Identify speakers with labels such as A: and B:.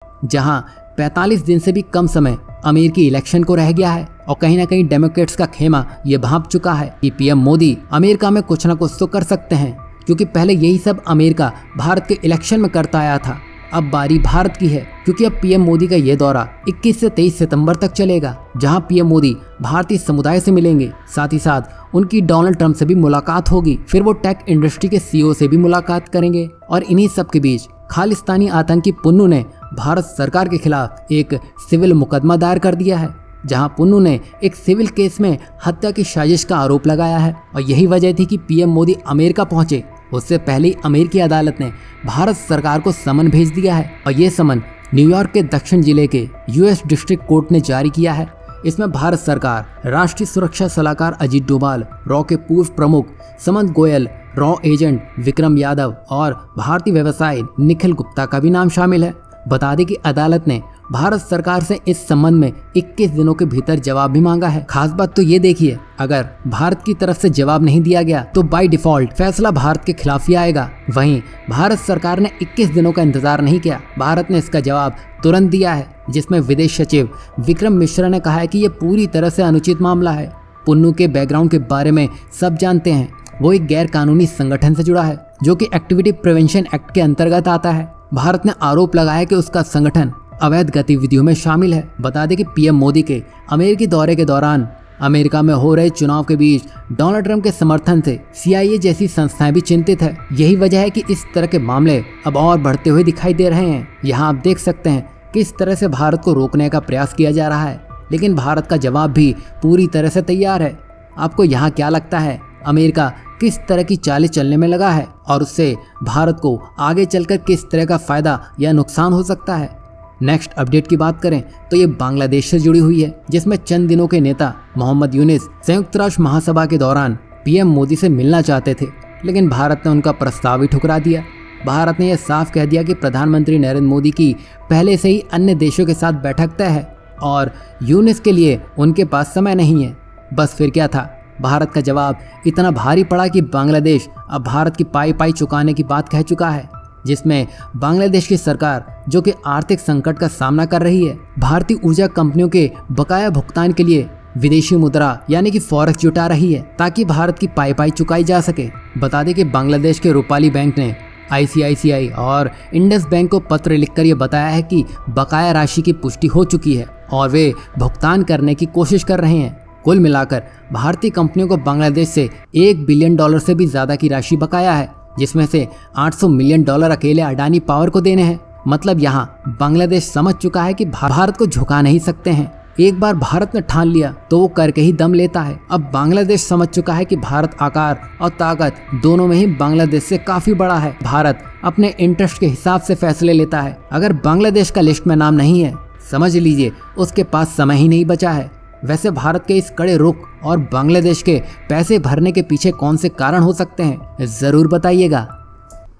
A: जहां 45 दिन से भी कम समय अमेरिकी इलेक्शन को रह गया है और कहीं ना कहीं डेमोक्रेट्स का खेमा ये भांप चुका है कि पीएम मोदी अमेरिका में कुछ ना कुछ तो कर सकते हैं, क्योंकि पहले यही सब अमेरिका भारत के इलेक्शन में करता आया था। अब बारी भारत की है, क्योंकि अब पीएम मोदी का ये दौरा 21 से 23 सितंबर तक चलेगा, जहां पीएम मोदी भारतीय समुदाय से मिलेंगे। साथ ही साथ उनकी डोनाल्ड ट्रंप से भी मुलाकात होगी। फिर वो टेक इंडस्ट्री के सीईओ से भी मुलाकात करेंगे। और इन्हीं सब के बीच खालिस्तानी आतंकी पुन्नू ने भारत सरकार के खिलाफ एक सिविल मुकदमा दायर कर दिया है, जहां पुन्नू ने एक सिविल केस में हत्या की साजिश का आरोप लगाया है। और यही वजह थी कि पीएम मोदी अमेरिका पहुंचे उससे पहले ही अमेरिकी अदालत ने भारत सरकार को समन भेज दिया है। और ये समन न्यूयॉर्क के दक्षिण जिले के यूएस डिस्ट्रिक्ट कोर्ट ने जारी किया है। इसमें भारत सरकार, राष्ट्रीय सुरक्षा सलाहकार अजीत डोभाल, रॉ के पूर्व प्रमुख समंत गोयल, रॉ एजेंट विक्रम यादव और भारतीय व्यवसायी निखिल गुप्ता का भी नाम शामिल है। बता दें कि अदालत ने भारत सरकार से इस संबंध में 21 दिनों के भीतर जवाब भी मांगा है। खास बात तो ये देखिए, अगर भारत की तरफ से जवाब नहीं दिया गया तो बाय डिफॉल्ट फैसला भारत के खिलाफ ही आएगा। वहीं भारत सरकार ने 21 दिनों का इंतजार नहीं किया, भारत ने इसका जवाब तुरंत दिया है, जिसमें विदेश सचिव विक्रम मिश्रा ने कहा है कि यह पूरी तरह से अनुचित मामला है। पुन्नू के बैकग्राउंड के बारे में सब जानते हैं। वो एक गैर कानूनी संगठन से जुड़ा है, जो कि एक्टिविटी प्रिवेंशन एक्ट के अंतर्गत आता है। भारत ने आरोप लगाया कि उसका संगठन अवैध गतिविधियों में शामिल है। बता दें कि पीएम मोदी के अमेरिकी दौरे के दौरान अमेरिका में हो रहे चुनाव के बीच डोनाल्ड ट्रंप के समर्थन से सीआईए जैसी संस्थाएं भी चिंतित है। यही वजह है कि इस तरह के मामले अब और बढ़ते हुए दिखाई दे रहे हैं। यहाँ आप देख सकते हैं किस तरह से भारत को रोकने का प्रयास किया जा रहा है, लेकिन भारत का जवाब भी पूरी तरह से तैयार है। आपको यहाँ क्या लगता है, अमेरिका किस तरह की चालें चलने में लगा है और उससे भारत को आगे चलकर किस तरह का फायदा या नुकसान हो सकता है? नेक्स्ट अपडेट की बात करें तो ये बांग्लादेश से जुड़ी हुई है, जिसमें चंद दिनों के नेता मोहम्मद यूनिस संयुक्त राष्ट्र महासभा के दौरान पीएम मोदी से मिलना चाहते थे, लेकिन भारत ने उनका प्रस्ताव ही ठुकरा दिया। भारत ने यह साफ कह दिया कि प्रधानमंत्री नरेंद्र मोदी की पहले से ही अन्य देशों के साथ बैठक तय है और यूनिस के लिए उनके पास समय नहीं है। बस फिर क्या था, भारत का जवाब इतना भारी पड़ा कि बांग्लादेश अब भारत की पाई चुकाने की बात कह चुका है, जिसमें बांग्लादेश की सरकार, जो कि आर्थिक संकट का सामना कर रही है, भारतीय ऊर्जा कंपनियों के बकाया भुगतान के लिए विदेशी मुद्रा यानी कि फॉरेक्स जुटा रही है, ताकि भारत की पाई चुकाई जा सके। बता दें कि बांग्लादेश के रूपाली बैंक ने आईसीआईसीआई और इंडस बैंक को पत्र लिखकर यह बताया है कि बकाया राशि की पुष्टि हो चुकी है और वे भुगतान करने की कोशिश कर रहे हैं। कुल मिलाकर भारतीय कंपनियों को बांग्लादेश से $1 बिलियन से भी ज्यादा की राशि बकाया है, जिसमें से $800 मिलियन अकेले अडानी पावर को देने हैं। मतलब यहाँ बांग्लादेश समझ चुका है कि भारत को झुका नहीं सकते हैं। एक बार भारत ने ठान लिया तो वो करके ही दम लेता है। अब बांग्लादेश समझ चुका है कि भारत आकार और ताकत दोनों में ही बांग्लादेश से काफी बड़ा है। भारत अपने इंटरेस्ट के हिसाब से फैसले लेता है। अगर बांग्लादेश का लिस्ट में नाम नहीं है, समझ लीजिए उसके पास समय ही नहीं बचा है। वैसे भारत के इस कड़े रुख और बांग्लादेश के पैसे भरने के पीछे कौन से कारण हो सकते हैं, जरूर बताइएगा।